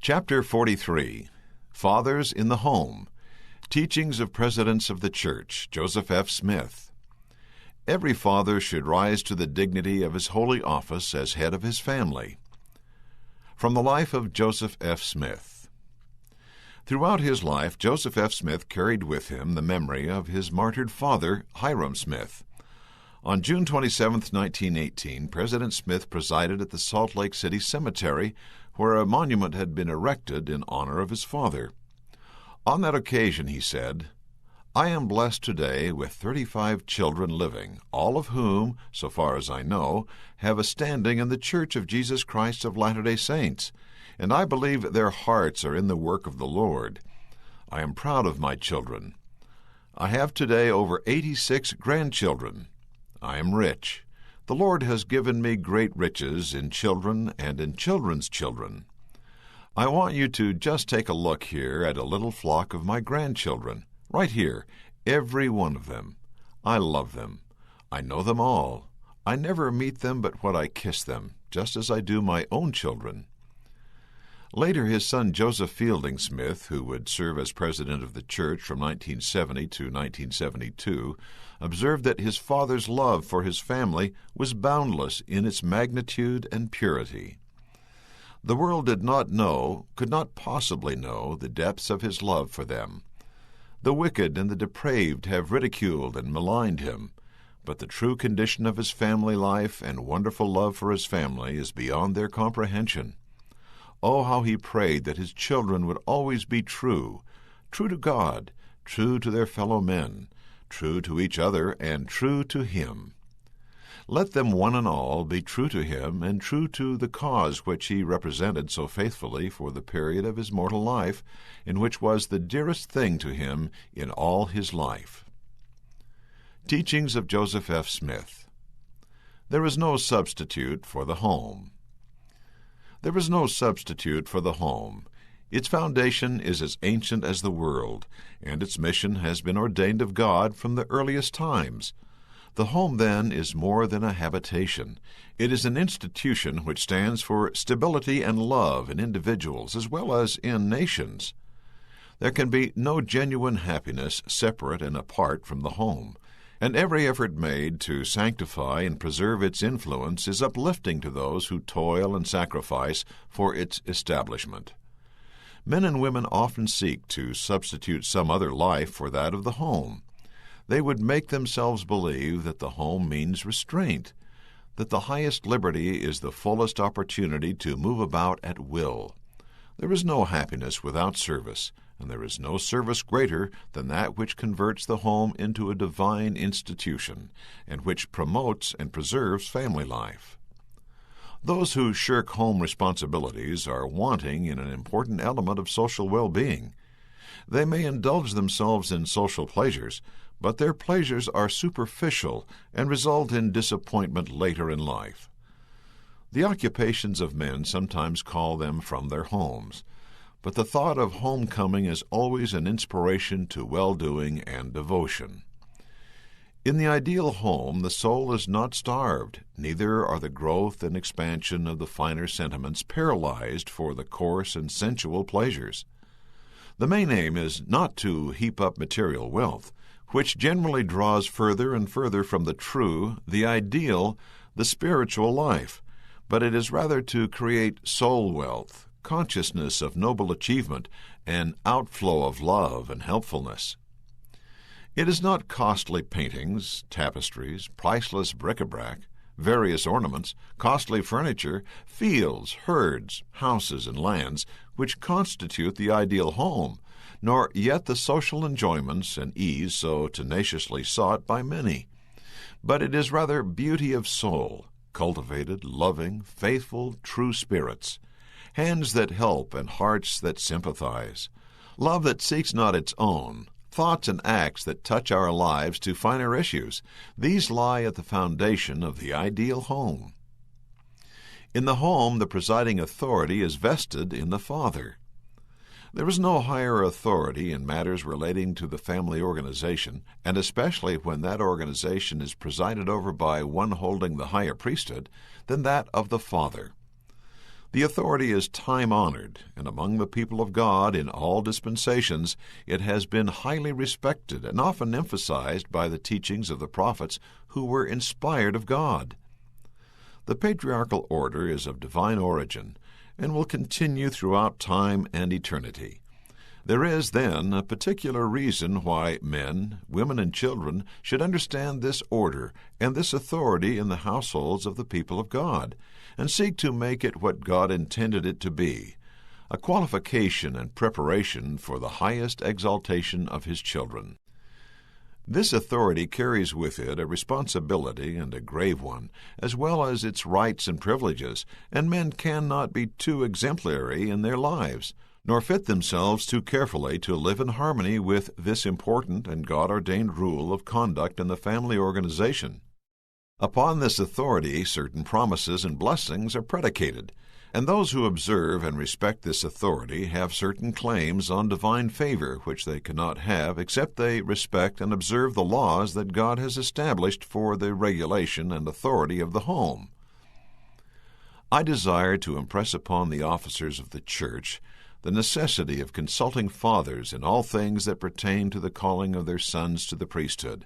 Chapter 43, Fathers in the Home, Teachings of Presidents of the Church, Joseph F. Smith. Every father should rise to the dignity of his holy office as head of his family. From the life of Joseph F. Smith. Throughout his life, Joseph F. Smith carried with him the memory of his martyred father, Hyrum Smith. On June 27, 1918, President Smith presided at the Salt Lake City Cemetery, where a monument had been erected in honor of his father. On that occasion, he said, "I am blessed today with 35 children living, all of whom, so far as I know, have a standing in the Church of Jesus Christ of Latter-day Saints, and I believe their hearts are in the work of the Lord. I am proud of my children. I have today over 86 grandchildren. I am rich. The Lord has given me great riches in children and in children's children. I want you to just take a look here at a little flock of my grandchildren, right here, every one of them. I love them. I know them all. I never meet them but when I kiss them, just as I do my own children." Later, his son Joseph Fielding Smith, who would serve as president of the church from 1970 to 1972, observed that his father's love for his family was boundless in its magnitude and purity. The world did not know, could not possibly know, the depths of his love for them. The wicked and the depraved have ridiculed and maligned him, but the true condition of his family life and wonderful love for his family is beyond their comprehension. Oh, how he prayed that his children would always be true to God, true to their fellow men, true to each other, and true to him. Let them one and all be true to him and true to the cause which he represented so faithfully for the period of his mortal life, and which was the dearest thing to him in all his life. Teachings of Joseph F. Smith. There is no substitute for the home. There is no substitute for the home. Its foundation is as ancient as the world, and its mission has been ordained of God from the earliest times. The home, then, is more than a habitation. It is an institution which stands for stability and love in individuals as well as in nations. There can be no genuine happiness separate and apart from the home, and every effort made to sanctify and preserve its influence is uplifting to those who toil and sacrifice for its establishment. Men and women often seek to substitute some other life for that of the home. They would make themselves believe that the home means restraint, that the highest liberty is the fullest opportunity to move about at will. There is no happiness without service, and there is no service greater than that which converts the home into a divine institution, and which promotes and preserves family life. Those who shirk home responsibilities are wanting in an important element of social well-being. They may indulge themselves in social pleasures, but their pleasures are superficial and result in disappointment later in life. The occupations of men sometimes call them from their homes, but the thought of homecoming is always an inspiration to well-doing and devotion. In the ideal home, the soul is not starved, neither are the growth and expansion of the finer sentiments paralyzed for the coarse and sensual pleasures. The main aim is not to heap up material wealth, which generally draws further and further from the true, the ideal, the spiritual life, but it is rather to create soul wealth, consciousness of noble achievement, and outflow of love and helpfulness. It is not costly paintings, tapestries, priceless bric-a-brac, various ornaments, costly furniture, fields, herds, houses, and lands which constitute the ideal home, nor yet the social enjoyments and ease so tenaciously sought by many. But it is rather beauty of soul, cultivated, loving, faithful, true spirits, hands that help and hearts that sympathize, love that seeks not its own, thoughts and acts that touch our lives to finer issues. These lie at the foundation of the ideal home. In the home, the presiding authority is vested in the father. There is no higher authority in matters relating to the family organization, and especially when that organization is presided over by one holding the higher priesthood, than that of the father. The authority is time-honored, and among the people of God in all dispensations it has been highly respected and often emphasized by the teachings of the prophets who were inspired of God. The patriarchal order is of divine origin and will continue throughout time and eternity. There is, then, a particular reason why men, women, and children should understand this order and this authority in the households of the people of God, and seek to make it what God intended it to be, a qualification and preparation for the highest exaltation of His children. This authority carries with it a responsibility, and a grave one, as well as its rights and privileges, and men cannot be too exemplary in their lives, nor fit themselves too carefully to live in harmony with this important and God-ordained rule of conduct in the family organization. Upon this authority certain promises and blessings are predicated, and those who observe and respect this authority have certain claims on divine favor which they cannot have except they respect and observe the laws that God has established for the regulation and authority of the home. I desire to impress upon the officers of the church the necessity of consulting fathers in all things that pertain to the calling of their sons to the priesthood,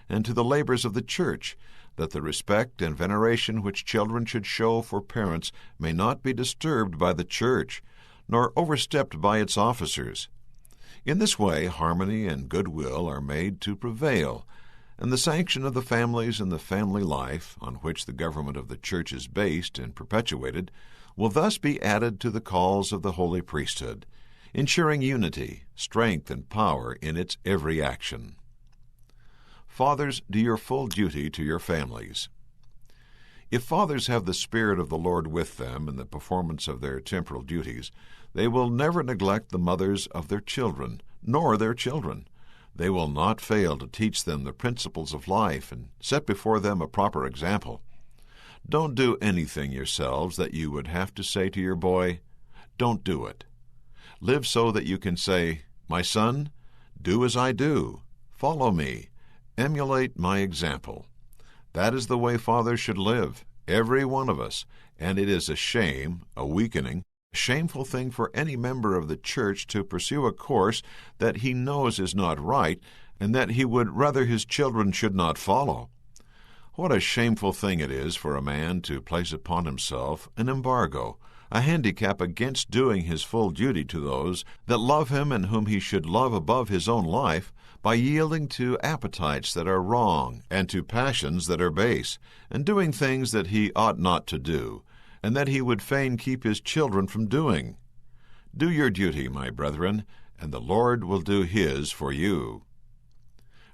and to the labors of the church, that the respect and veneration which children should show for parents may not be disturbed by the church, nor overstepped by its officers. In this way harmony and goodwill are made to prevail, and the sanction of the families and the family life, on which the government of the church is based and perpetuated, will thus be added to the calls of the holy priesthood, ensuring unity, strength, and power in its every action. Fathers, do your full duty to your families. If fathers have the Spirit of the Lord with them in the performance of their temporal duties, they will never neglect the mothers of their children, nor their children. They will not fail to teach them the principles of life and set before them a proper example. Don't do anything yourselves that you would have to say to your boy, "Don't do it." Live so that you can say, "My son, do as I do. Follow me. Emulate my example." That is the way fathers should live, every one of us, and it is a shame, a weakening, a shameful thing for any member of the church to pursue a course that he knows is not right, and that he would rather his children should not follow. What a shameful thing it is for a man to place upon himself an embargo, a handicap against doing his full duty to those that love him and whom he should love above his own life, by yielding to appetites that are wrong and to passions that are base, and doing things that he ought not to do, and that he would fain keep his children from doing. Do your duty, my brethren, and the Lord will do His for you.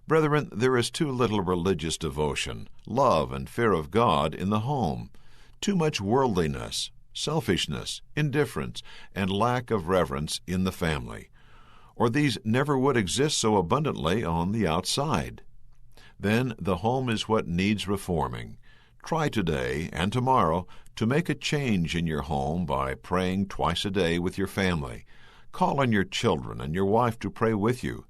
Brethren, there is too little religious devotion, love, and fear of God in the home, too much worldliness, selfishness, indifference, and lack of reverence in the family, or these never would exist so abundantly on the outside. Then the home is what needs reforming. Try today and tomorrow to make a change in your home by praying twice a day with your family. Call on your children and your wife to pray with you.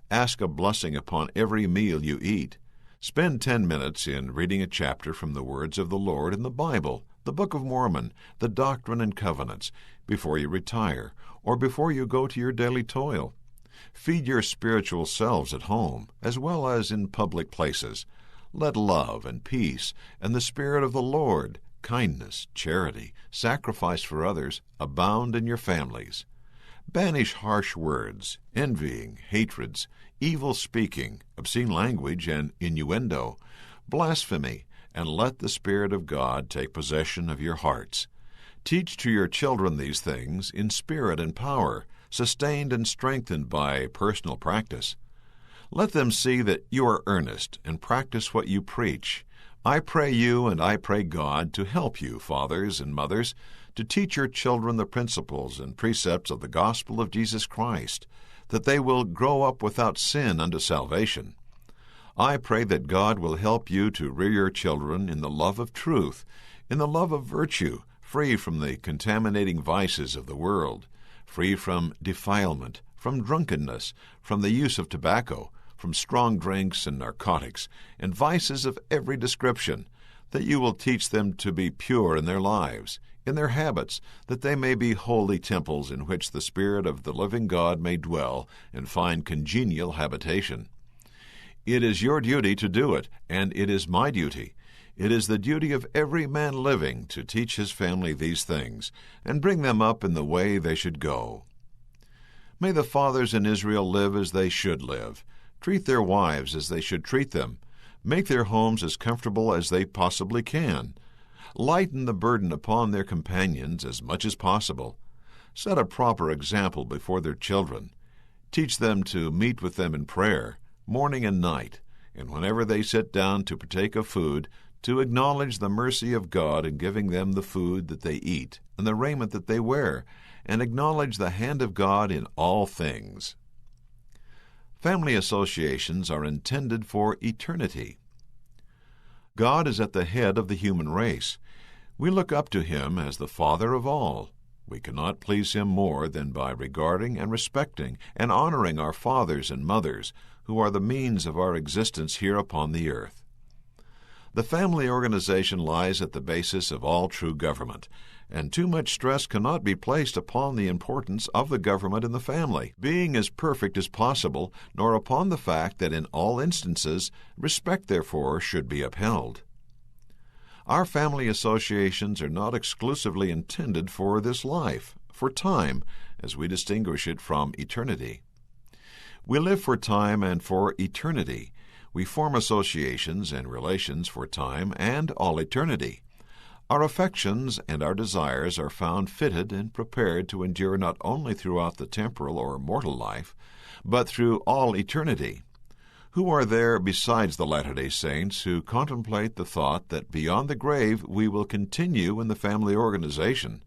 Ask a blessing upon every meal you eat. Spend 10 minutes in reading a chapter from the words of the Lord in the Bible, the Book of Mormon, the Doctrine and Covenants, before you retire, or before you go to your daily toil. Feed your spiritual selves at home, as well as in public places. Let love and peace and the Spirit of the Lord, kindness, charity, sacrifice for others, abound in your families. Banish harsh words, envying, hatreds, evil speaking, obscene language, and innuendo, blasphemy, and let the Spirit of God take possession of your hearts. Teach to your children these things in spirit and power, sustained and strengthened by personal practice. Let them see that you are earnest and practice what you preach. I pray you and I pray God to help you, fathers and mothers, to teach your children the principles and precepts of the gospel of Jesus Christ, that they will grow up without sin unto salvation. I pray that God will help you to rear your children in the love of truth, in the love of virtue, free from the contaminating vices of the world, free from defilement, from drunkenness, from the use of tobacco, from strong drinks and narcotics, and vices of every description, that you will teach them to be pure in their lives, in their habits, that they may be holy temples in which the Spirit of the living God may dwell and find congenial habitation. It is your duty to do it, and it is my duty. It is the duty of every man living to teach his family these things, and bring them up in the way they should go. May the fathers in Israel live as they should live, treat their wives as they should treat them, make their homes as comfortable as they possibly can, lighten the burden upon their companions as much as possible, set a proper example before their children, teach them to meet with them in prayer, morning and night, and whenever they sit down to partake of food, to acknowledge the mercy of God in giving them the food that they eat and the raiment that they wear, and acknowledge the hand of God in all things. Family associations are intended for eternity. God is at the head of the human race. We look up to Him as the Father of all. We cannot please Him more than by regarding and respecting and honoring our fathers and mothers, who are the means of our existence here upon the earth. The family organization lies at the basis of all true government, and too much stress cannot be placed upon the importance of the government in the family, being as perfect as possible, nor upon the fact that in all instances respect therefore should be upheld. Our family associations are not exclusively intended for this life, for time, as we distinguish it from eternity. We live for time and for eternity. We form associations and relations for time and all eternity. Our affections and our desires are found fitted and prepared to endure not only throughout the temporal or mortal life, but through all eternity. Who are there besides the Latter-day Saints who contemplate the thought that beyond the grave we will continue in the family organization?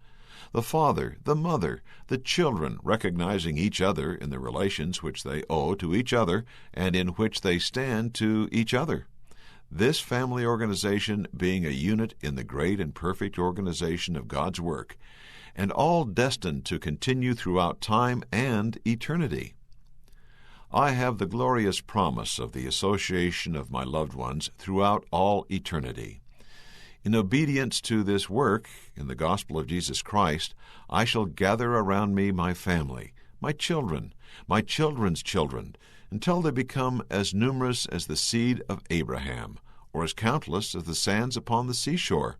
The father, the mother, the children recognizing each other in the relations which they owe to each other and in which they stand to each other. This family organization being a unit in the great and perfect organization of God's work, and all destined to continue throughout time and eternity. I have the glorious promise of the association of my loved ones throughout all eternity. In obedience to this work, in the gospel of Jesus Christ, I shall gather around me my family, my children, my children's children, until they become as numerous as the seed of Abraham, or as countless as the sands upon the seashore.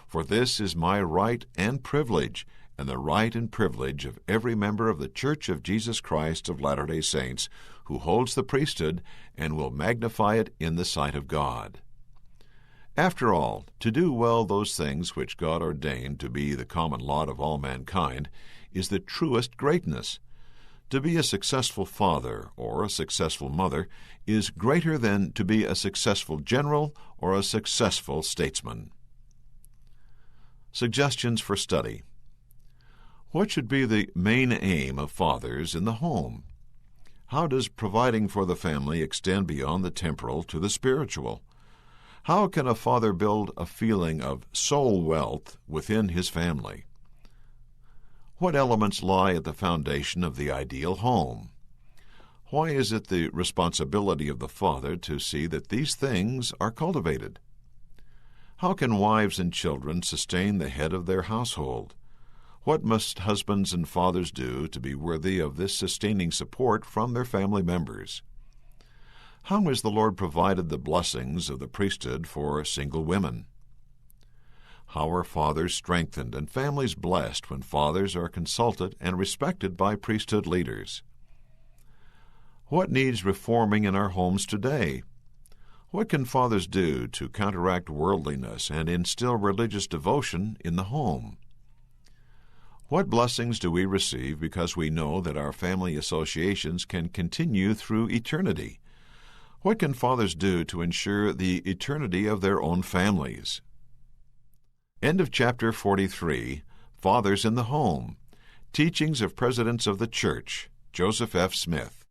For this is my right and privilege, and the right and privilege of every member of the Church of Jesus Christ of Latter-day Saints, who holds the priesthood and will magnify it in the sight of God. After all, to do well those things which God ordained to be the common lot of all mankind is the truest greatness. To be a successful father or a successful mother is greater than to be a successful general or a successful statesman. Suggestions for study. What should be the main aim of fathers in the home? How does providing for the family extend beyond the temporal to the spiritual? How can a father build a feeling of soul wealth within his family? What elements lie at the foundation of the ideal home? Why is it the responsibility of the father to see that these things are cultivated? How can wives and children sustain the head of their household? What must husbands and fathers do to be worthy of this sustaining support from their family members? How has the Lord provided the blessings of the priesthood for single women? How are fathers strengthened and families blessed when fathers are consulted and respected by priesthood leaders? What needs reforming in our homes today? What can fathers do to counteract worldliness and instill religious devotion in the home? What blessings do we receive because we know that our family associations can continue through eternity? What can fathers do to ensure the eternity of their own families? End of chapter 43, Fathers in the Home. Teachings of Presidents of the Church, Joseph F. Smith.